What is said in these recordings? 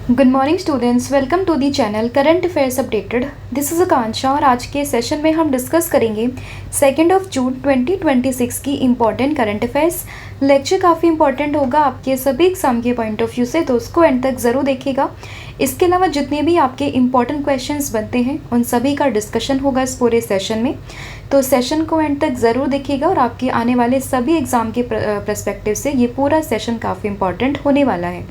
Good morning students, welcome to the channel current affairs updated. This is Akanksha और आज के session में हम डिस्कस करेंगे 2 जून 2026 की इम्पॉर्टेंट करंट अफेयर्स। लेक्चर काफ़ी इंपॉर्टेंट होगा आपके सभी एग्जाम के पॉइंट ऑफ व्यू से, तो उसको एंड तक ज़रूर देखिएगा। इसके अलावा जितने भी आपके इंपॉर्टेंट क्वेश्चंस बनते हैं उन सभी का डिस्कशन होगा इस पूरे सेशन में, तो सेशन को एंड तक ज़रूर देखिएगा और आपके आने वाले सभी एग्ज़ाम के पर्सपेक्टिव से ये पूरा सेशन काफ़ी इंपॉर्टेंट होने वाला है।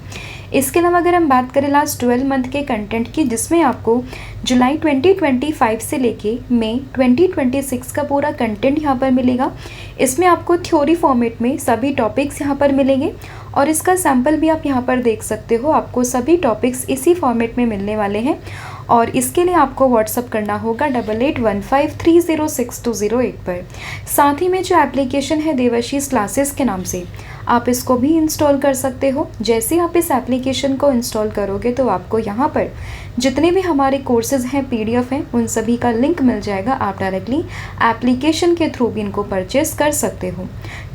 इसके अलावा अगर हम बात करें लास्ट 12 मंथ के कंटेंट की, जिसमें आपको जुलाई 2025 से लेके मई 2026 का पूरा कंटेंट यहाँ पर मिलेगा। इसमें आपको थ्योरी फॉर्मेट में सभी टॉपिक्स यहाँ पर मिलेंगे और इसका सैम्पल भी आप यहाँ पर देख सकते हो। आपको सभी टॉपिक्स इसी फॉर्मेट में मिलने वाले हैं और इसके लिए आपको व्हाट्सअप करना होगा 8815306208 पर। साथ ही में जो एप्लीकेशन है देवाशीष क्लासेस के नाम से, आप इसको भी इंस्टॉल कर सकते हो। जैसे आप इस एप्लीकेशन को इंस्टॉल करोगे तो आपको यहाँ पर जितने भी हमारे कोर्सेज़ हैं, PDF हैं, उन सभी का लिंक मिल जाएगा। आप डायरेक्टली एप्लीकेशन के थ्रू भी इनको परचेस कर सकते हो।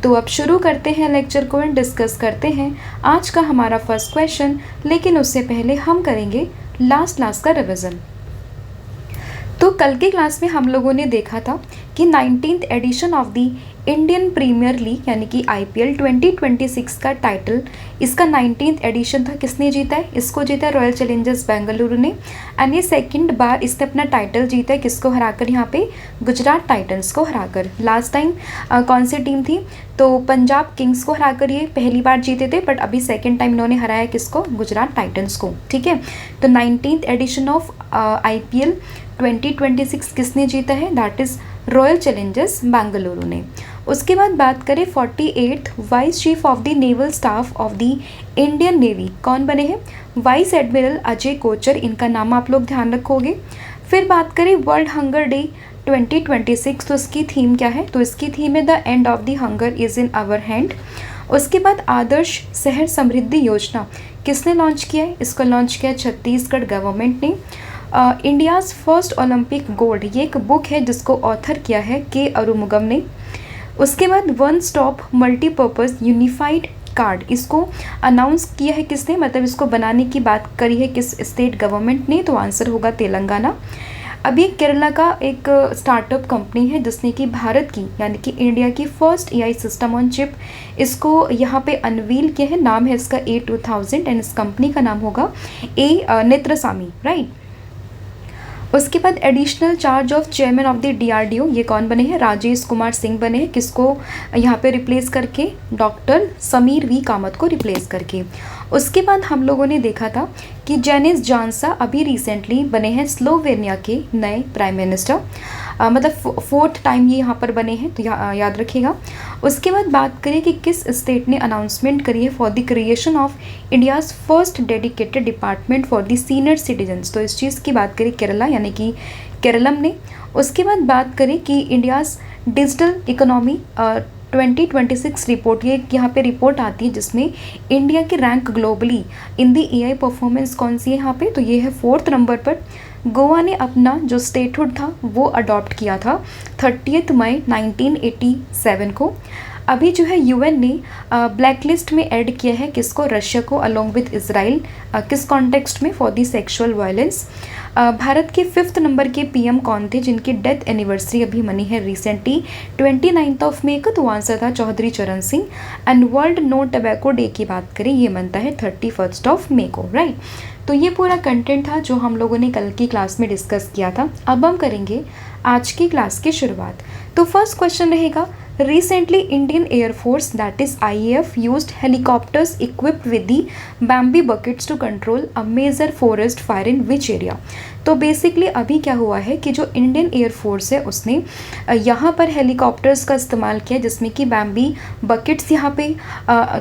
तो अब शुरू करते हैं लेक्चर को एंड डिस्कस करते हैं आज का हमारा फर्स्ट क्वेश्चन। लेकिन उससे पहले हम करेंगे लास्ट क्लास का रिवीजन। तो कल की क्लास में हम लोगों ने देखा था कि 19th edition of the Indian premier league यानी कि IPL 2026 का टाइटल, इसका 19th एडिशन था। किसने जीता है? इसको जीता है रॉयल चैलेंजर्स बेंगलुरु ने। एंड ये सेकंड बार इसने अपना टाइटल जीता है। किसको हराकर? यहाँ पे गुजरात टाइटंस को हराकर। लास्ट टाइम कौन सी टीम थी? तो पंजाब किंग्स को हराकर ये पहली बार जीते थे, बट अभी सेकेंड टाइम इन्होंने हराया किसको? गुजरात टाइटंस को। ठीक है, तो 19th एडिशन ऑफ IPL 2026 किसने जीता है? That is royal Challengers Bengaluru ने। उसके बाद बात करें 48th vice chief of the naval staff of the Indian navy, कौन बने हैं? वाइस एडमिरल अजय कोचर, इनका नाम आप लोग ध्यान रखोगे। फिर बात करें वर्ल्ड हंगर डे 2026, तो इसकी थीम क्या है? तो इसकी थीम है the end of the hunger is in our hand. उसके बाद आदर्श शहर समृद्धि योजना किसने लॉन्च किया है? इसको लॉन्च किया छत्तीसगढ़ गवर्नमेंट ने। इंडियाज़ फर्स्ट ओलंपिक गोल्ड, ये एक बुक है जिसको ऑथर किया है के अरुमुगम ने। उसके बाद one stop multipurpose unified card, इसको अनाउंस किया है किसने? मतलब इसको बनाने की बात करी है किस स्टेट गवर्नमेंट ने? तो आंसर होगा तेलंगाना। अभी केरला का एक स्टार्टअप कंपनी है जिसने कि भारत की यानी कि इंडिया की first AI system on chip, इसको यहाँ पे अनवील किया है। नाम है इसका A2000 एंड इस कंपनी का नाम होगा नेत्रसामी, राइट। उसके बाद additional charge of chairman of the DRDO, ये कौन बने हैं? राजेश कुमार सिंह बने हैं। किसको यहाँ पे रिप्लेस करके? डॉक्टर समीर V कामत को रिप्लेस करके। उसके बाद हम लोगों ने देखा था कि जेनिस जानसा अभी रिसेंटली बने हैं स्लोवेनिया के नए प्राइम मिनिस्टर, मतलब 4th टाइम ये यहाँ पर बने हैं, तो याद रखिएगा। उसके बाद बात करें कि किस स्टेट ने अनाउंसमेंट करी है for the creation of India's first dedicated department for the senior citizens, तो इस चीज़ की बात करें केरला यानी कि केरलम ने। उसके बाद बात करें कि इंडियाज़ डिजिटल इकोनॉमी 2026 रिपोर्ट, ये यहाँ पे रिपोर्ट आती है जिसमें इंडिया की रैंक ग्लोबली इन दी AI परफॉर्मेंस कौन सी है यहाँ पे? तो ये है 4th नंबर पर। गोवा ने अपना जो स्टेटहुड था वो अडॉप्ट किया था 30 मई 1987 को। अभी जो है UN ने ब्लैक लिस्ट में ऐड किया है किसको? रशिया को, अलोंग विद इसराइल। किस कॉन्टेक्स्ट में? For the sexual violence. Bharat के 5th नंबर के PM कौन थे जिनकी डेथ एनिवर्सरी अभी मनी है रिसेंटली 29 मई को? तो आंसर था Chaudhary Charan Singh. And world no tobacco day की बात करें, ये बनता है 31 मई को, राइट। तो ये पूरा कंटेंट था जो हम लोगों ने कल की क्लास में डिस्कस किया था। अब हम करेंगे आज की क्लास की शुरुआत। तो फर्स्ट क्वेश्चन रहेगा, recently Indian Air Force that is IAF used helicopters equipped with the bamboo buckets to control a major forest fire in which area? तो बेसिकली अभी क्या हुआ है कि जो इंडियन एयरफोर्स है उसने यहाँ पर हेलीकॉप्टर्स का इस्तेमाल किया जिसमें कि बैम्बी बकेट्स यहाँ पे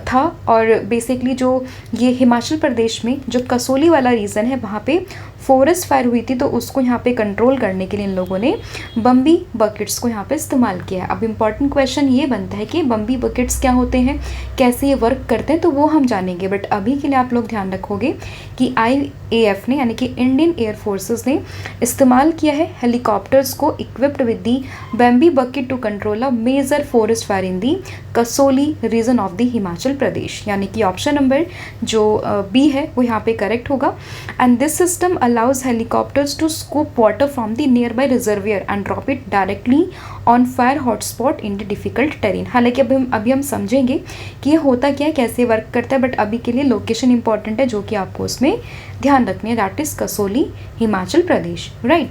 था। और बेसिकली जो ये हिमाचल प्रदेश में जो कसोली वाला रीजन है वहाँ पे फॉरेस्ट फायर हुई थी, तो उसको यहाँ पे कंट्रोल करने के लिए इन लोगों ने बम्बी बकेट्स को यहाँ पे इस्तेमाल किया है। अब इम्पॉर्टेंट क्वेश्चन क्वेश्चन ये बनता है कि बम्बी बकेट्स क्या होते हैं, कैसे ये वर्क करते हैं, तो वो हम जानेंगे। बट अभी के लिए आप लोग ध्यान रखोगे कि IAF ने यानी कि इंडियन एयर फोर्सेस ने इस्तेमाल किया है हेलीकॉप्टर्स को equipped with the Bambi bucket to control a major forest fire in the Kasauli region of the Himachal Pradesh, यानी कि ऑप्शन नंबर जो बी है वो यहाँ पे करेक्ट होगा। And this system allows helicopters to scoop water from the nearby reservoir and drop it directly on fire hotspot in the difficult terrain. हालांकि अभी हम समझेंगे कि ये होता क्या है, कैसे वर्क करता है, बट अभी के लिए लोकेशन इंपॉर्टेंट है जो कि आपको उसमें ध्यान रखनी है, that is Kasauli Himachal Pradesh, right.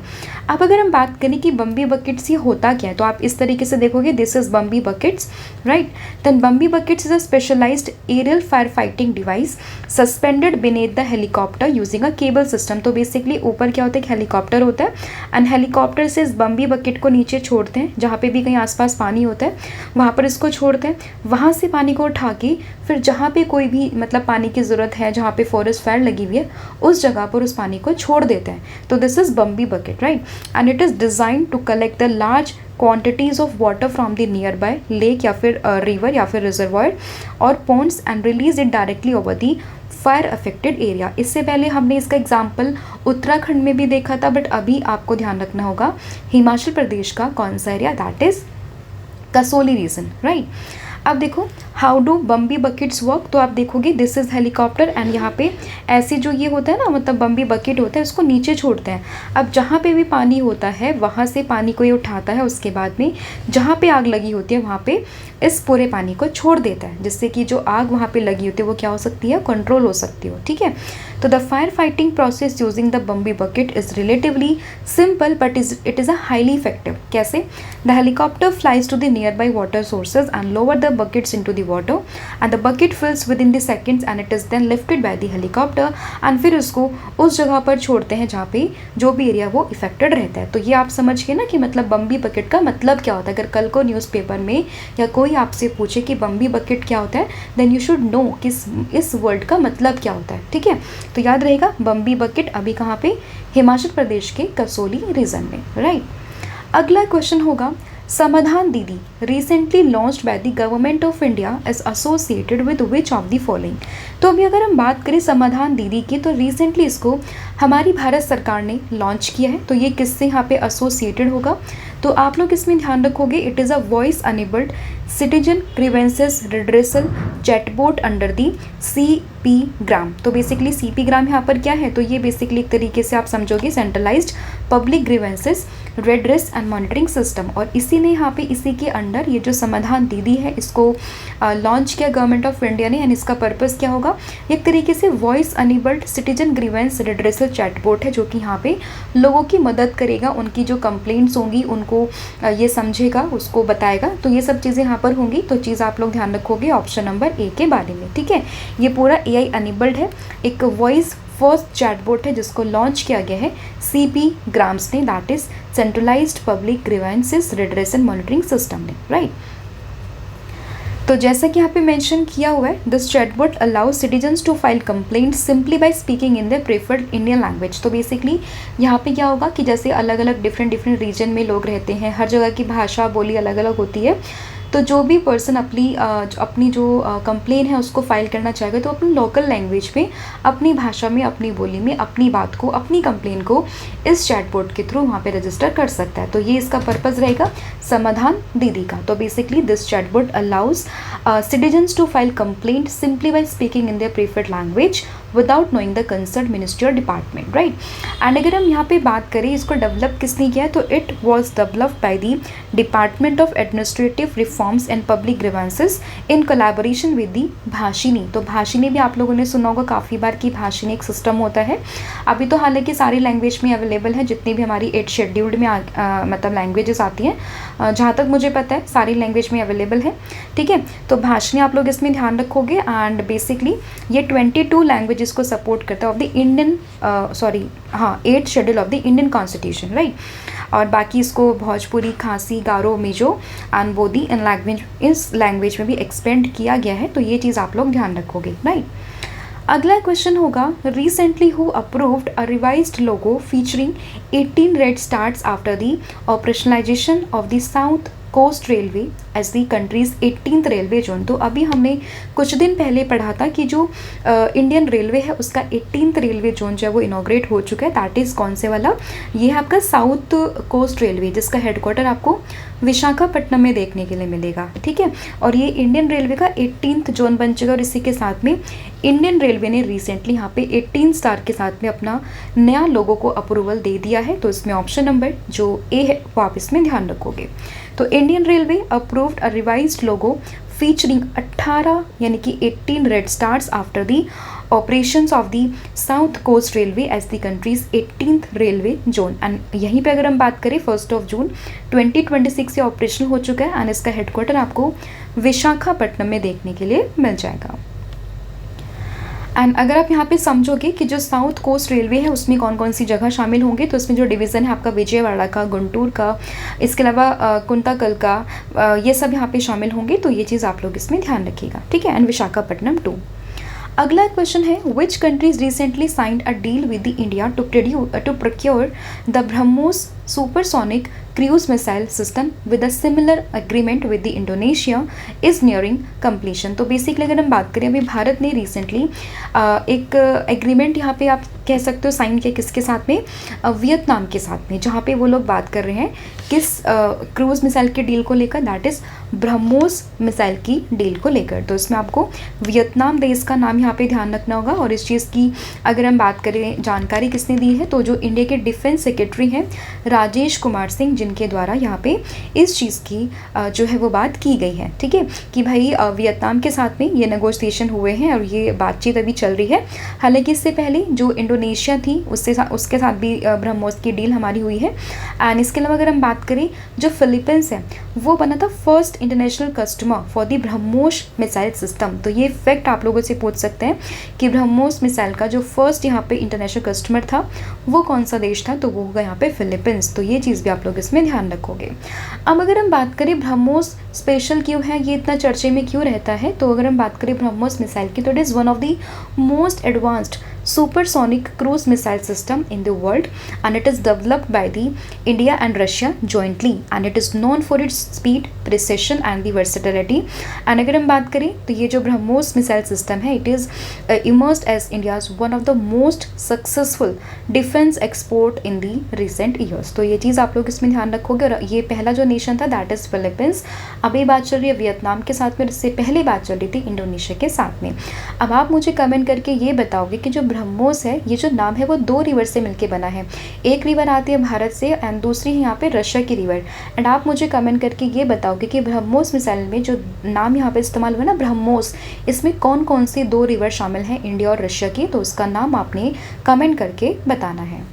अब अगर हम बात करें कि बम्बी बकेट्स ये होता क्या है, तो आप इस तरीके से देखोगे, this is Bambi buckets, right. Then Bambi buckets is a specialised aerial fire fighting device suspended beneath the helicopter using a cable system. तो बेसिकली ऊपर क्या होता है, एक हेलीकॉप्टर होता है एंड हेलीकॉप्टर से इस बम्बी बकेट को नीचे छोड़ते हैं, जहाँ पे भी कहीं आसपास पानी होता है वहाँ पर इसको छोड़ते हैं, वहाँ से पानी को उठा के फिर जहाँ पे कोई भी मतलब पानी की ज़रूरत है, जहाँ पे फॉरेस्ट फायर लगी हुई है, उस जगह पर उस पानी को छोड़ देते हैं। तो this is Bambi bucket, right. And it is design to collect the large quantities of water from the nearby lake या फिर रिवर या फिर रिजर्वायर और ponds and release it directly over the fire affected area. इससे पहले हमने इसका example Uttarakhand में भी देखा था, बट अभी आपको ध्यान रखना होगा हिमाचल प्रदेश का कौन सा area, that is Kasauli region, right. अब देखो how do Bambi buckets work, तो आप देखोगे दिस इज हेलीकॉप्टर एंड यहाँ पे ऐसे जो ये होता है ना, मतलब बम्बी बकेट होता है, उसको नीचे छोड़ते हैं। अब जहाँ पे भी पानी होता है वहाँ से पानी को ये उठाता है, उसके बाद में जहाँ पे आग लगी होती है वहाँ पे इस पूरे पानी को छोड़ देता है, जिससे कि जो आग वहाँ पे लगी होती है वो क्या हो सकती है, कंट्रोल हो सकती हो, ठीक है। तो the fire fighting process using the Bambi bucket is relatively simple but it is a highly effective. कैसे, the helicopter flies to the nearby water sources and lower the buckets into the water and the bucket fills within the seconds and it is then lifted by the helicopter and फिर उसको उस जगह पर छोड़ते हैं जहाँ पे जो भी एरिया वो इफेक्टेड रहता है। तो ये आप समझ गए ना कि मतलब बम्बी बकेट का मतलब क्या होता है। अगर कल को न्यूज़पेपर में या कोई आपसे पूछे कि बम्बी बकेट क्या होता है, देन यू शुड नो कि इस वर्ड का मतलब क्या होता है, ठीक है। तो याद रहेगा बम्बी बकेट अभी कहाँ पे, हिमाचल प्रदेश के कसोली रीजन में, राइट। अगला क्वेश्चन होगा, समाधान दीदी recently launched by the government of India is associated with which of the following. तो अभी अगर हम बात करें समाधान दीदी की, तो रिसेंटली इसको हमारी भारत सरकार ने लॉन्च किया है। तो ये किससे यहाँ पे एसोसिएटेड होगा, तो आप लोग इसमें ध्यान रखोगे, it is a voice enabled citizen grievances redressal chatbot under the CP ग्राम। तो बेसिकली CP ग्राम यहाँ पर क्या है, तो ये बेसिकली एक तरीके से आप समझोगे centralised public grievances redress and monitoring system. और इसी ने यहाँ पे इसी के अंडर ये जो समाधान दीदी है इसको लॉन्च किया गवर्नमेंट ऑफ इंडिया ने। एंड इसका पर्पस क्या होगा, एक तरीके से voice enabled citizen grievance redressal chatbot है, जो कि यहाँ पे लोगों की मदद करेगा, उनकी जो कंप्लेंट्स होंगी उनको ये समझेगा, उसको बताएगा। तो ये सब चीज़ें यहाँ पर होंगी। तो चीज़ आप लोग ध्यान रखोगे ऑप्शन नंबर ए के बारे में, ठीक है। ये पूरा AI अनेबल्ड है, एक वॉइस फर्स्ट चैटबोट है जिसको लॉन्च किया गया है CP ग्राम्स ने, that is centralized public grievances redress and monitoring system ने, राइट। तो जैसा कि यहाँ पे मेंशन किया हुआ है, this chatbot allows citizens to file complaint simply by speaking in the preferred Indian language. तो बेसिकली यहाँ पे क्या होगा कि जैसे अलग अलग डिफरेंट रीजन में लोग रहते हैं, हर जगह की भाषा बोली अलग अलग होती है। तो जो भी पर्सन अपनी जो कंप्लेन है उसको फाइल करना चाहेगा तो अपनी लोकल लैंग्वेज में, अपनी भाषा में, अपनी बोली में अपनी बात को, अपनी कंप्लेन को इस चैटबॉट के थ्रू वहाँ पे रजिस्टर कर सकता है। तो ये इसका पर्पस रहेगा समाधान दीदी का। तो basically this chatbot allows citizens to file complaint simply by speaking in their preferred language without knowing the concern ministry और डिपार्टमेंट, राइट। एंड अगर हम यहाँ पे बात करें इसको डेवलप किसने किया है, तो it was developed by the department of administrative reforms and public grievances in collaboration with the Bhashini. तो भाषिनी भी आप लोगों ने सुना होगा काफ़ी बार कि भाषिनी एक सिस्टम होता है। अभी तो हालांकि सारी लैंग्वेज में अवेलेबल है, जितनी भी हमारी 8 शेड्यूल्ड में मतलब लैंग्वेजेस आती हैं, जहाँ तक मुझे पता है सारी लैंग्वेज में अवेलेबल है, ठीक है। तो भाषिनी आप लोग इसमें ध्यान रखोगे। एंड बेसिकली ये 22 लैंग्वेजेस को सपोर्ट करता है of the Indian 8th schedule of the Indian constitution, right. और बाकी इसको भोजपुरी, खासी, गारो, मिजो एंड बोधी इस लैंग्वेज में भी एक्सपेंड किया गया है। तो ये चीज़ आप लोग ध्यान रखोगे, राइट। अगला क्वेश्चन होगा, recently who approved a revised logo featuring 18 red stars after the operationalization of the South Coast Railway as the country's 18th railway zone. तो अभी हमने कुछ दिन पहले पढ़ा था कि जो इंडियन रेलवे है उसका 18th रेलवे जोन जो है वो इनॉग्रेट हो चुका है। दैट इज़ कौन से वाला? ये है आपका साउथ कोस्ट रेलवे, जिसका हेडक्वार्टर आपको विशाखापट्टनम में देखने के लिए मिलेगा, ठीक है। और ये इंडियन रेलवे का 18th जोन बन चुका है। और इसी के साथ में इंडियन रेलवे ने रिसेंटली यहाँ पे 18 स्टार के साथ में अपना नया लोगो को अप्रूवल दे दिया है। तो इसमें ऑप्शन नंबर जो ए है वो आप इसमें ध्यान रखोगे। तो Indian Railway approved a revised logo featuring 18 यानी कि 18 red stars after the operations of the South Coast Railway as the country's 18th railway zone. And यहीं पे अगर हम बात करें 1 जून 2026 से ऑपरेशनल हो चुका है एंड इसका हेडक्वार्टर आपको विशाखापट्टनम में देखने के लिए मिल जाएगा। एंड अगर आप यहाँ पे समझोगे कि जो साउथ कोस्ट रेलवे है उसमें कौन कौन सी जगह शामिल होंगे, तो इसमें जो डिवीज़न है आपका विजयवाड़ा का, गुंटूर का, इसके अलावा कुंताकल का, ये सब यहाँ पे शामिल होंगे। तो ये चीज़ आप लोग इसमें ध्यान रखिएगा, ठीक है। एंड विशाखापट्टनम 2। अगला क्वेश्चन है which countries recently signed a deal with the India to procure the BrahMos supersonic cruise missile system with a similar agreement with the Indonesia is nearing completion. तो बेसिकली अगर हम बात करें, अभी भारत ने रिसेंटली एक एग्रीमेंट यहाँ पे आप कह सकते हो साइन किया, किसके साथ में? वियतनाम के साथ में, जहाँ पे वो लोग बात कर रहे हैं किस क्रूज मिसाइल के डील को लेकर, दैट इज़ ब्रह्मोस मिसाइल की डील को लेकर। तो इसमें आपको वियतनाम देश का नाम यहाँ पे ध्यान रखना होगा। और इस चीज़ की अगर हम बात करें जानकारी किसने दी है, तो जो इंडिया के डिफेंस सेक्रेटरी हैं राजेश कुमार सिंह, जिनके द्वारा यहाँ पे इस चीज़ की जो है वो बात की गई है, ठीक है, कि भाई वियतनाम के साथ में ये नेगोशिएशन हुए हैं और ये बातचीत अभी चल रही है। हालांकि इससे पहले जो इंडोनेशिया थी उसके साथ भी ब्रह्मोस की डील हमारी हुई है। एंड इसके अलावा अगर हम बात करें, जो फिलीपींस है वो बना था first international customer for the BrahMos missile system. तो ये फैक्ट आप लोगों से पूछ सकते हैं कि ब्रह्मोस मिसाइल का जो फर्स्ट यहाँ पे इंटरनेशनल कस्टमर था वो कौन सा देश था, तो वो होगा यहाँ पे फिलीपींस। तो ये चीज़ भी आप लोग इसमें ध्यान रखोगे। अब अगर हम बात करें ब्रह्मोस स्पेशल क्यों है, ये इतना चर्चे में क्यों रहता है, तो अगर हम बात करें ब्रह्मोस मिसाइल की, तो it is one of the most advanced supersonic cruise missile system in the world and it is developed by the India and Russia jointly and it is known for its speed, precision and the versatility। and अगर हम बात करें तो ये जो BrahMos missile system है it is emerged as India's one of the most successful defense export in the recent years। तो ये चीज़ आप लोग इसमें ध्यान रखोगे। और ये पहला जो नेशन था दैट इज़ फिलीपींस, अभी बात चल रही है वियतनाम के साथ में, इससे पहले बात चल रही थी इंडोनेशिया के साथ में। अब आप मुझे कमेंट करके ये बताओगे कि जो ब्रह्मोस है, ये जो नाम है वो 2 रिवर से मिलके बना है। एक रिवर आती है भारत से एंड दूसरी है यहाँ पे रशिया की रिवर। एंड आप मुझे कमेंट करके ये बताओगे कि ब्रह्मोस मिसाइल में जो नाम यहाँ पे इस्तेमाल हुआ ना ब्रह्मोस, इसमें कौन कौन सी 2 रिवर शामिल हैं इंडिया और रशिया की, तो उसका नाम आपने कमेंट करके बताना है।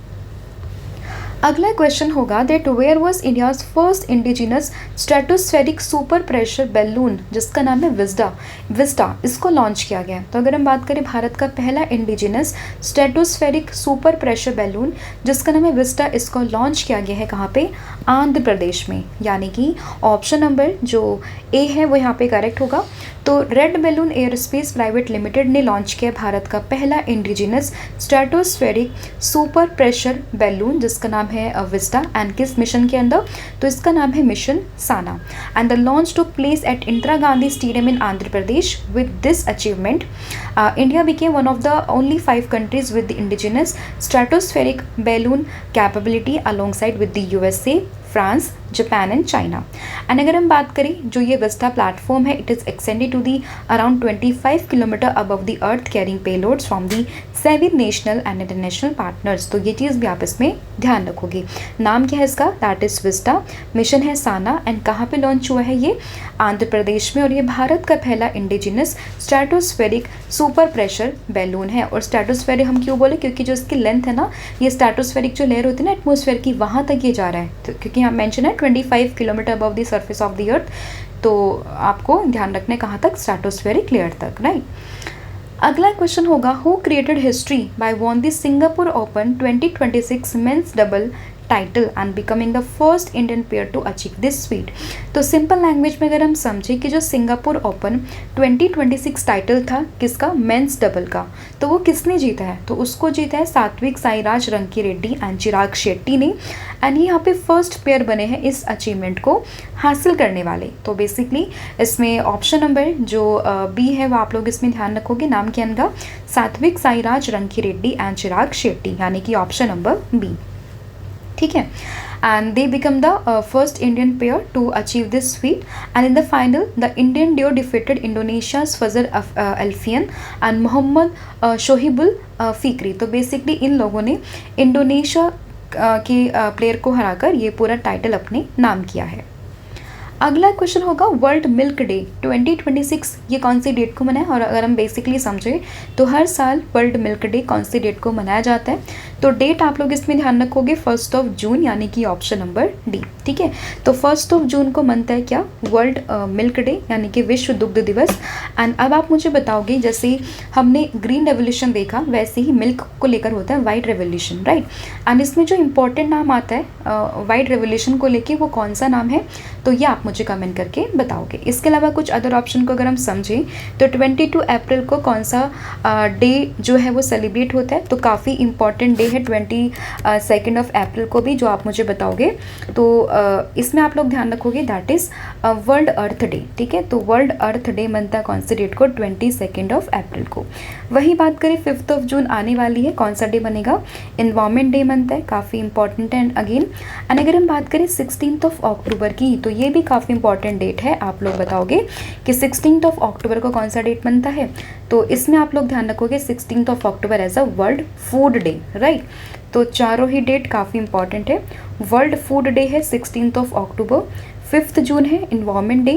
अगला क्वेश्चन होगा that where was India's first indigenous stratospheric super pressure balloon जिसका नाम है विस्टा, इसको लॉन्च किया गया। तो अगर हम बात करें भारत का पहला indigenous stratospheric super pressure balloon जिसका नाम है विस्टा, इसको लॉन्च किया गया है कहाँ पे? आंध्र प्रदेश में। यानी कि ऑप्शन नंबर जो ए है वो यहाँ पे करेक्ट होगा। तो red balloon aerospace private limited ने लॉन्च किया भारत का पहला indigenous stratospheric super pressure balloon जिसका नाम है विस्टा एंड किस मिशन के अंदर, तो इसका नाम है मिशन साना। And the launch took place at Indira Gandhi stadium in Andhra Pradesh. With this achievement India became one of the only 5 countries with the indigenous stratospheric balloon capability alongside with the USA, France, Japan and China. And अगर हम बात करें जो ये vista platform है, it is extended to the around 25 kilometre above the earth carrying payloads from the 7 national and international partners. तो ये चीज़ भी आप इसमें ध्यान रखोगे। नाम क्या है इसका? दैट इज़ विस्टा, मिशन है साना एंड कहाँ पे लॉन्च हुआ है ये? आंध्र प्रदेश में। और ये भारत का पहला indigenous stratospheric super pressure balloon है। और स्ट्रेटोस्फेरिक हम क्यों बोले? क्योंकि जो इसकी लेंथ है ना, ये स्ट्रेटोस्फेरिक जो लेयर होती है ना एटमॉस्फेयर की, वहाँ तक ये जा रहा है। तो क्योंकि यहाँ मेंशन है 25 kilometre above the surface of the earth, तो आपको ध्यान रखना है कहाँ तक? स्ट्रेटोस्फेरिक लेयर तक, राइट। अगला क्वेश्चन होगा who created history by won the Singapore Open 2026 men's double title and becoming the first Indian pair to achieve this feat. तो सिंपल लैंग्वेज में अगर हम समझें कि जो सिंगापुर ओपन 2026 टाइटल था किसका, मेंस डबल का, तो वो किसने जीता है, तो उसको जीता है सात्विक साईराज रंकीरेड्डी एंड चिराग शेट्टी ने। एंड ये यहाँ पे फर्स्ट पेयर बने हैं इस अचीवमेंट को हासिल करने वाले। तो बेसिकली इसमें ऑप्शन नंबर जो बी है वो आप लोग इसमें ध्यान रखोगे, नाम क्या इनका, सात्विक साईराज रंकीरेड्डी एंड चिराग शेट्टी, यानी कि ऑप्शन नंबर बी। ठीक है, and they become the first Indian pair to achieve this feat. And in the final, the Indian duo defeated Indonesia's Fazal Alfian and Mohammad Shohibul Fikri. तो बेसिकली इन लोगों ने Indonesia के player को हराकर ये पूरा टाइटल अपने नाम किया है। अगला क्वेश्चन होगा वर्ल्ड मिल्क डे 2026 ये कौन सी डेट को मनाया, और अगर हम बेसिकली समझें तो हर साल वर्ल्ड मिल्क डे कौन सी डेट को मनाया जाता है, तो डेट आप लोग इसमें ध्यान रखोगे 1 जून, यानी कि ऑप्शन नंबर डी। ठीक है, तो 1 जून को मनता है क्या, वर्ल्ड मिल्क डे, यानी कि विश्व दुग्ध दिवस। एंड अब आप मुझे बताओगे जैसे हमने ग्रीन रेवोल्यूशन देखा वैसे ही मिल्क को लेकर होता है वाइट रेवोल्यूशन, राइट। एंड इसमें जो इंपॉर्टेंट नाम आता है वाइट रेवोल्यूशन को लेके वो कौन सा नाम है, तो ये आप मुझे कमेंट करके बताओगे। इसके अलावा कुछ अदर ऑप्शन को अगर हम समझें तो 22 अप्रैल को कौन सा डे जो है वो सेलिब्रेट होता है, तो काफ़ी इंपॉर्टेंट डे है 22 अप्रैल को भी, जो आप मुझे बताओगे। तो इसमें आप लोग ध्यान रखोगे that is world earth day. ठीक है, तो वर्ल्ड अर्थ डे बनता है कौन से डेट को, 22 अप्रैल को। वही बात करें 5 जून आने वाली है, कौन सा डे बनेगा, इन्वायरमेंट डे बनता है, काफ़ी इंपॉर्टेंट है अगेन। एंड अगर हम बात करें 16 अक्टूबर की, तो ये भी काफ़ी इंपॉर्टेंट डेट है, आप लोग बताओगे कि 16 अक्टूबर को कौन सा डेट बनता है, तो इसमें आप लोग ध्यान रखोगे 16 October as a world food day, right. तो चारों ही डेट काफ़ी इंपॉर्टेंट है। वर्ल्ड फूड डे है 16 अक्टूबर, 5 जून है इन्वायरमेंट डे,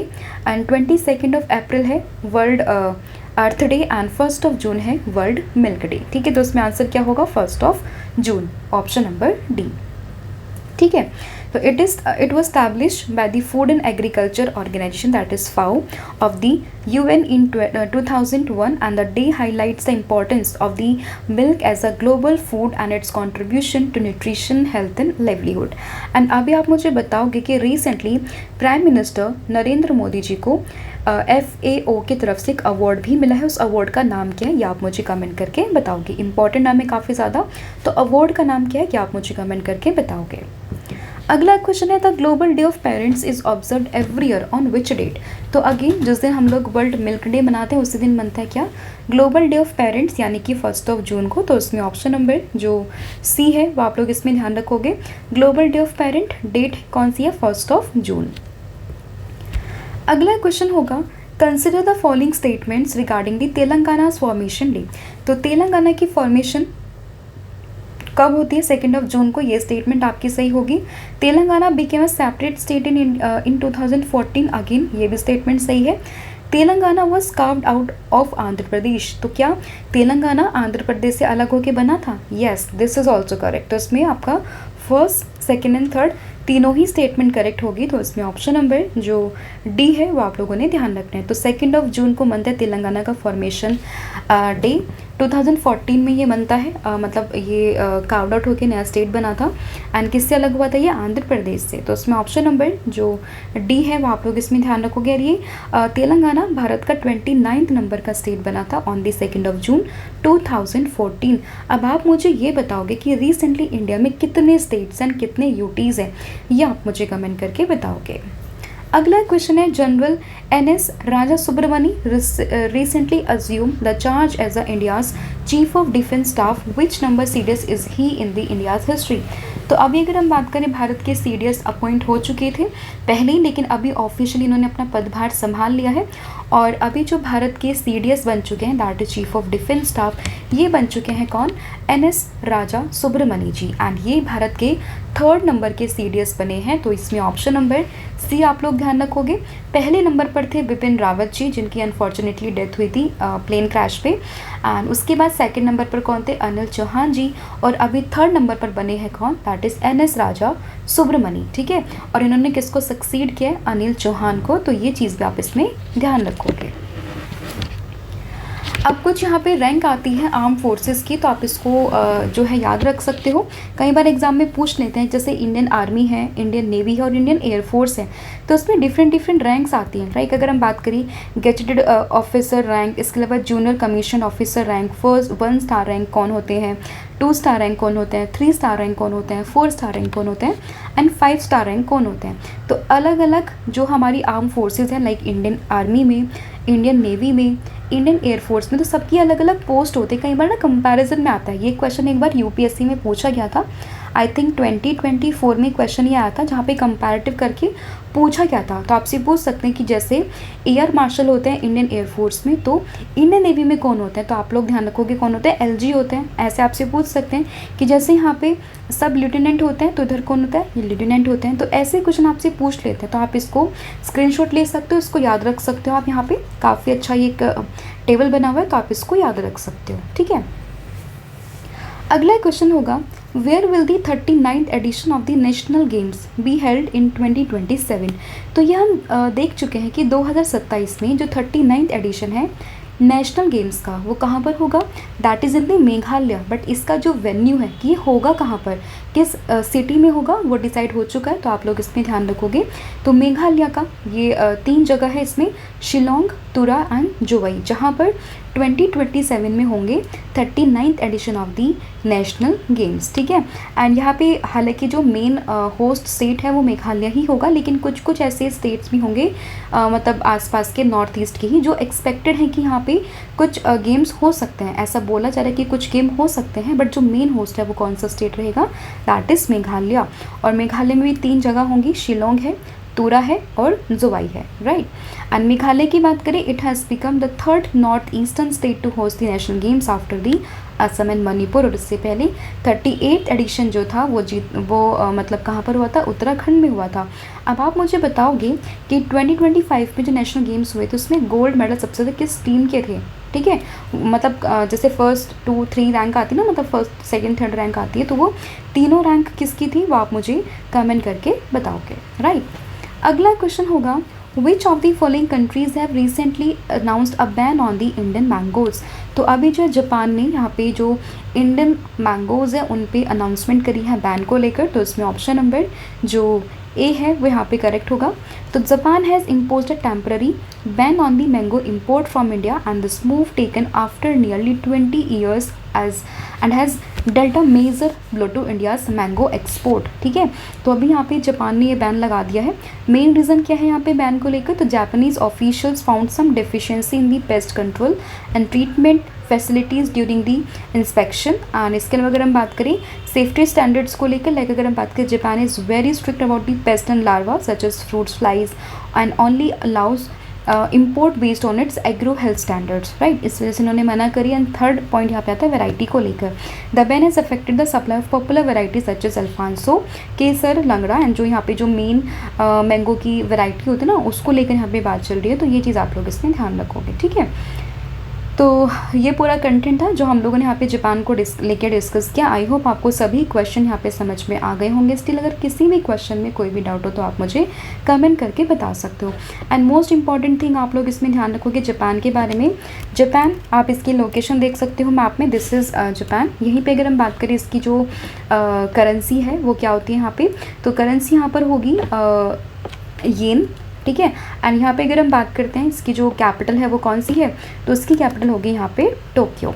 एंड 22 अप्रैल है वर्ल्ड अर्थ डे, एंड 1 जून है वर्ल्ड मिल्क डे। ठीक है, तो इसमें आंसर क्या होगा, 1 जून, ऑप्शन नंबर डी। ठीक है, तो it was established by the Food and Agriculture Organization, that is FAO, of the UN in 2001, and the day highlights the importance of the milk as a global food and its contribution to nutrition, health and livelihood. And अभी आप मुझे बताओगे कि recently prime minister Narendra Modi ji को FAO की तरफ से एक अवार्ड भी मिला है, उस अवार्ड का नाम क्या है ये आप मुझे कमेंट करके बताओगे। इंपॉर्टेंट नाम है काफ़ी ज़्यादा, तो अवार्ड का नाम क्या है क्या आप मुझे कमेंट करके बताओगे। अगला क्वेश्चन है the global day of parents is observe every year on which date. तो अगेन जिस दिन हम लोग वर्ल्ड मिल्क डे मनाते हैं उसी दिन बनता है क्या, ग्लोबल डे ऑफ पेरेंट्स, यानी कि 1 जून को। तो इसमें ऑप्शन नंबर जो सी है वो आप लोग इसमें ध्यान रखोगे, global day of parent date कौन सी है, 1 जून। अगला क्वेश्चन होगा consider the following statements regarding the Telangana formation day. तो तेलंगाना की फॉर्मेशन कब होती है, 2 जून को, ये स्टेटमेंट आपकी सही होगी। Telangana became a separate state in 2014, again ये भी स्टेटमेंट सही है। Telangana was carved out of Andhra Pradesh, तो क्या तेलंगाना आंध्र प्रदेश से अलग होकर बना था, yes this is also correct. तो इसमें आपका फर्स्ट, सेकेंड एंड थर्ड तीनों ही स्टेटमेंट करेक्ट होगी, तो इसमें ऑप्शन नंबर जो डी है वो आप लोगों ने ध्यान रखना है। तो 2 जून को बनता है तेलंगाना का फॉर्मेशन डे, 2014 में ये बनता है, मतलब ये कार्व्ड आउट होकर नया स्टेट बना था। एंड किससे अलग हुआ था, ये आंध्र प्रदेश से। तो इसमें ऑप्शन नंबर जो डी है वो आप लोग इसमें ध्यान रखोगे। और ये तेलंगाना भारत का 29 नंबर का स्टेट बना था ऑन द 2 जून 2014। अब आप मुझे ये बताओगे कि रिसेंटली इंडिया में कितने स्टेट्स एंड कितने यूटीज़ हैं, ये आप मुझे कमेंट करके बताओगे। अगला क्वेश्चन है general NS Raja Subramani recently assumed the charge as the India's Chief of Defence Staff. Which number CDS is he in the India's history? तो अभी अगर हम बात करें भारत के CDS अपॉइंट हो चुके थे पहले ही, लेकिन अभी ऑफिशियली इन्होंने अपना पदभार संभाल लिया है और अभी जो भारत के CDS बन चुके हैं that is chief of defence staff, ये बन चुके हैं कौन, NS राजा सुब्रमणी जी। एंड ये भारत के 3rd नंबर के CDS बने हैं। तो इसमें ऑप्शन नंबर सी आप लोग ध्यान रखोगे। पहले नंबर पर थे बिपिन रावत जी जिनकी अनफॉर्चुनेटली डेथ हुई थी प्लेन क्रैश पे। एंड उसके बाद 2nd नंबर पर कौन थे, अनिल चौहान जी। और अभी 3rd नंबर पर बने हैं कौन, that is NS Raja Subramani. ठीक है, और इन्होंने किसको सक्सीड किया है, अनिल चौहान को। तो ये चीज़ भी आप इसमें ध्यान रखोगे। अब कुछ यहाँ पे रैंक आती है आर्म फोर्सेस की, तो आप इसको जो है याद रख सकते हो। कई बार एग्जाम में पूछ लेते हैं, जैसे इंडियन आर्मी है, इंडियन नेवी है और इंडियन एयरफोर्स है, तो उसमें डिफरेंट डिफरेंट रैंक्स आती हैं, राइट। अगर हम बात करें गेजेटेड ऑफिसर रैंक, इसके अलावा junior commission officer rank, first 1 star rank कौन होते हैं, 2 स्टार रैंक कौन होते हैं, 3 स्टार रैंक कौन होते हैं, 4 स्टार रैंक कौन होते हैं एंड 5 स्टार रैंक कौन होते हैं। तो अलग अलग जो हमारी आर्म फोर्सेज हैं, लाइक इंडियन आर्मी में, इंडियन नेवी में, इंडियन एयरफोर्स में, तो सबकी अलग अलग पोस्ट होते हैं। कई बार ना कंपैरिजन में आता है, ये क्वेश्चन एक बार यूपीएससी में पूछा गया था, आई थिंक 2024 में क्वेश्चन ये आया था, जहाँ पे कंपैरेटिव करके पूछा गया था। तो आपसे पूछ सकते हैं कि जैसे एयर मार्शल होते हैं इंडियन एयरफोर्स में, तो इंडियन नेवी में कौन होते हैं, तो आप लोग ध्यान रखोगे कौन होते हैं, एलजी होते हैं। ऐसे आपसे पूछ सकते हैं कि जैसे यहाँ पे सब लेफ्टिनेंट होते हैं, तो इधर कौन होता है, ये लेफ्टिनेंट होते हैं। तो ऐसे क्वेश्चन आपसे पूछ लेते हैं, तो आप इसको स्क्रीनशॉट ले सकते हो, इसको याद रख सकते हो आप। यहाँ पे काफ़ी अच्छा ये एक टेबल बना हुआ है, तो आप इसको याद रख सकते हो, ठीक है। अगला क्वेश्चन होगा, where will the 39th edition of the national games be held in 2027। तो ये हम देख चुके हैं कि 2027 में जो 39th एडिशन है नेशनल गेम्स का, वो कहाँ पर होगा, that is in the Meghalaya. But इसका जो वेन्यू है कि ये होगा कहाँ पर, किस सिटी में होगा, वो डिसाइड हो चुका है, तो आप लोग इसमें ध्यान रखोगे। तो मेघालय का ये 3 जगह है इसमें, शिलोंग, तुरा एंड जोवाई, जहाँ पर 2027 में होंगे 39th edition of the national games, ठीक है। एंड यहाँ पे हालांकि जो मेन होस्ट स्टेट है वो मेघालय ही होगा, लेकिन कुछ कुछ ऐसे स्टेट्स भी होंगे मतलब आसपास के नॉर्थ ईस्ट के ही, जो एक्सपेक्टेड है कि यहाँ पे कुछ गेम्स हो सकते हैं। ऐसा बोला जा रहा है कि कुछ गेम हो सकते हैं, बट जो मेन होस्ट है वो कौन सा स्टेट रहेगा, दैट इज़ मेघालय। और मेघालय में भी 3 जगह होंगी, शिलोंग है, तुरा है और जोवाई है, राइट। एंड मेघालय की बात करें, it has become the 3rd north eastern state to host the national games after the Assam and Manipur. और इससे पहले 38th एडिशन जो था वो मतलब कहाँ पर हुआ था, उत्तराखंड में हुआ था। अब आप मुझे बताओगे कि 2025 में जो नेशनल गेम्स हुए थे उसमें गोल्ड मेडल सबसे ज़्यादा किस टीम के थे, ठीक है। मतलब जैसे 1st 2 3 रैंक आती है ना, मतलब 1st 2nd 3rd रैंक आती है, तो वो तीनों रैंक किसकी थी, वो आप मुझे कमेंट करके बताओगे, राइट। अगला क्वेश्चन होगा, which of the following countries have recently announced a ban on the Indian mangoes. तो अभी जो जापान ने यहाँ पे जो इंडियन मैंगोज है उन पे अनाउंसमेंट करी है बैन को लेकर। तो इसमें ऑप्शन नंबर जो ए है वो यहाँ पे करेक्ट होगा। तो Japan has imposed a temporary ban on the mango import from India and this move taken after nearly 20 years as and has dealt a major blow to India's mango export, ठीक है। तो अभी यहाँ पे जापान ने ये बैन लगा दिया है। मेन रीज़न क्या है यहाँ पे बैन को लेकर, तो Japanese officials found some deficiency in the pest control and treatment facilities during the inspection. And इसके अलावा अगर हम बात करें सेफ्टी स्टैंडर्ड्स को लेकर, लाइक अगर हम बात करें, Japan is very strict about the pest and larva such as fruits flies and only allows import based on its agro health standards, right. इस वजह से इन्होंने मना करी। एंड 3rd पॉइंट यहाँ पे आता है वैरायटी को लेकर, the ban has affected the supply of popular variety such as Alphonso, Kesar, Langra and जो यहाँ पे जो मेन मैंगो की वैरायटी होती है ना, उसको लेकर यहाँ पे बात चल रही है। तो ये चीज़ आप लोग इसमें ध्यान रखोगे, ठीक है। तो ये पूरा कंटेंट था जो हम लोगों ने यहाँ पे जापान को लेकर डिस्कस किया। आई होप आपको सभी क्वेश्चन यहाँ पे समझ में आ गए होंगे। स्टिल अगर किसी भी क्वेश्चन में कोई भी डाउट हो तो आप मुझे कमेंट करके बता सकते हो। एंड मोस्ट इंपॉर्टेंट थिंग आप लोग इसमें ध्यान रखोगे जापान के बारे में। जापान आप इसकी लोकेशन देख सकते हो मैप में, दिस इज़ जापान। यहीं पर अगर हम बात करें इसकी जो करेंसी है वो क्या होती है यहाँ पर, तो करेंसी यहाँ पर होगी येन, ठीक है। एंड यहाँ पे अगर हम बात करते हैं इसकी जो कैपिटल है वो कौन सी है, तो इसकी कैपिटल होगी यहाँ पे टोक्यो,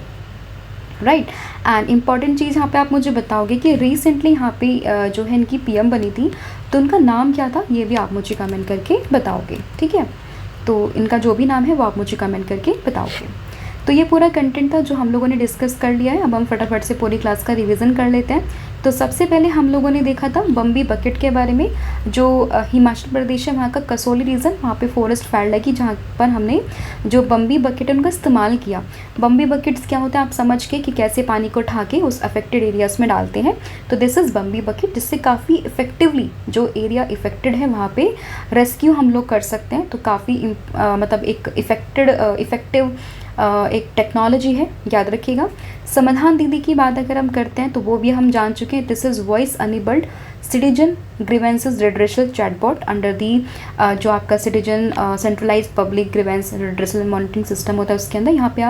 राइट। एंड इम्पॉर्टेंट चीज़ यहाँ पे आप मुझे बताओगे कि रिसेंटली यहाँ पे जो है इनकी पीएम बनी थी, तो उनका नाम क्या था, ये भी आप मुझे कमेंट करके बताओगे, ठीक है। तो इनका जो भी नाम है वो आप मुझे कमेंट करके बताओगे। तो ये पूरा कंटेंट था जो हम लोगों ने डिस्कस कर लिया है। अब हम फटाफट से पूरी क्लास का रिवीजन कर लेते हैं। तो सबसे पहले हम लोगों ने देखा था बम्बी बकेट के बारे में, जो हिमाचल प्रदेश है वहाँ का कसोली रीजन, वहाँ पे फॉरेस्ट फायर लगी, जहाँ पर हमने जो बम्बी बकेट है उनका इस्तेमाल किया। बम्बी बकेट्स क्या होता है आप समझ के कि कैसे पानी को उठा के उस अफेक्टेड एरियाज़ में डालते हैं। तो दिस इज़ बम्बी बकेट, जिससे काफ़ी इफेक्टिवली जो एरिया इफेक्टेड है वहाँ पे रेस्क्यू हम लोग कर सकते हैं। तो काफ़ी मतलब एक इफेक्टिव एक टेक्नोलॉजी है, याद रखिएगा। समाधान दीदी की बात अगर हम करते हैं तो वो भी हम जान चुके हैं, this is voice enabled citizen grievances redressal chatbot under the जो आपका citizen centralize public grievance redressal monitoring system होता है उसके अंदर। यहाँ पे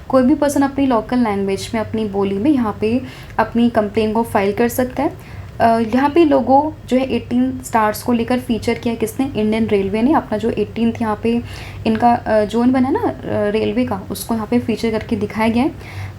कोई भी पर्सन अपनी लोकल लैंग्वेज में, अपनी बोली में यहाँ पे अपनी कंप्लेन को फाइल कर सकता है। यहाँ पे लोगो जो है 18 स्टार्स को लेकर फीचर किया है किसने, इंडियन रेलवे ने। अपना जो 18th यहाँ पे इनका जोन बना ना रेलवे का, उसको यहाँ पे फीचर करके दिखाया गया है।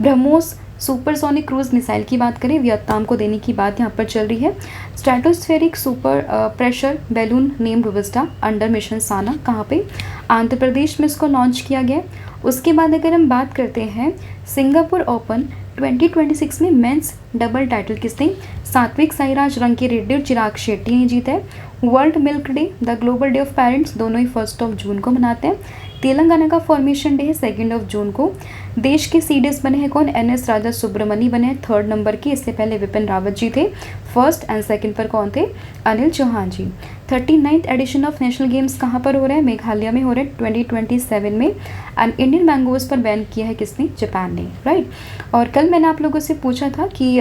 ब्रह्मोस सुपरसोनिक क्रूज मिसाइल की बात करें, वियतनाम को देने की बात यहाँ पर चल रही है। Stratospheric super pressure balloon named Robusta under mission साना, कहाँ पे, आंध्र प्रदेश में इसको लॉन्च किया गया। उसके बाद अगर हम बात करते हैं सिंगापुर ओपन 2026 में मेंस डबल टाइटल किसने, सात्विक साईराज रंकीरेड्डी और चिराग शेट्टी ने जीता है। World milk day, the global day of parents, दोनों ही 1 जून को मनाते हैं। तेलंगाना का फॉर्मेशन डे है 2 जून को। देश के सीडीएस बने हैं कौन, NS राजा सुब्रमणी बने हैं 3rd नंबर के, इससे पहले विपिन रावत जी थे। 1st एंड 2nd पर कौन थे, Anil Chauhan ji. 39th edition of national games कहाँ पर हो रहा है, मेघालय में हो रहा है 2027 में। एंड इंडियन मैंगोज पर बैन किया है किसने, जापान ने, राइट। और कल मैंने आप लोगों से पूछा था कि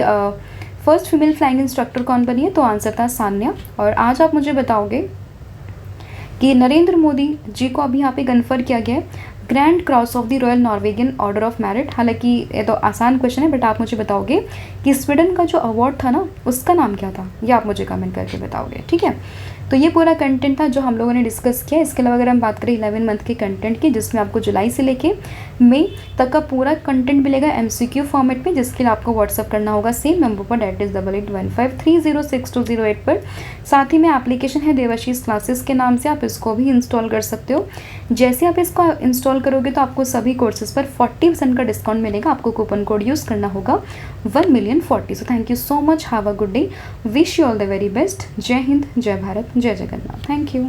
फर्स्ट फीमेल फ्लाइंग इंस्ट्रक्टर कौन बनी है, तो आंसर था सान्या। और आज आप मुझे बताओगे कि नरेंद्र मोदी जी को अभी यहाँ पे कन्फर किया गया है grand cross of the royal Norwegian order of merit. हालांकि ये तो आसान क्वेश्चन है, बट आप मुझे बताओगे कि स्वीडन का जो अवार्ड था ना, उसका नाम क्या था, ये आप मुझे कमेंट करके बताओगे, ठीक है। तो ये पूरा कंटेंट था जो हम लोगों ने डिस्कस किया। इसके अलावा अगर हम बात करें 11 मंथ के कंटेंट की, जिसमें आपको जुलाई से लेके मई तक का पूरा कंटेंट मिलेगा MCQ फॉर्मेट में, जिसके लिए आपको व्हाट्सअप करना होगा सेम नंबर पर, डेट इज़ 8815306208 पर। साथ ही में एप्लीकेशन है देवाशीष क्लासेस के नाम से, आप इसको भी इंस्टॉल कर सकते हो। जैसे आप इसको इंस्टॉल करोगे तो आपको सभी कोर्सेज पर 40% का डिस्काउंट मिलेगा। आपको कूपन कोड यूज़ करना होगा 1,000,040। So thank you so much, have a good day, wish you all the very best. जय हिंद, जय भारत, जय जगन्नाथ, थैंक यू।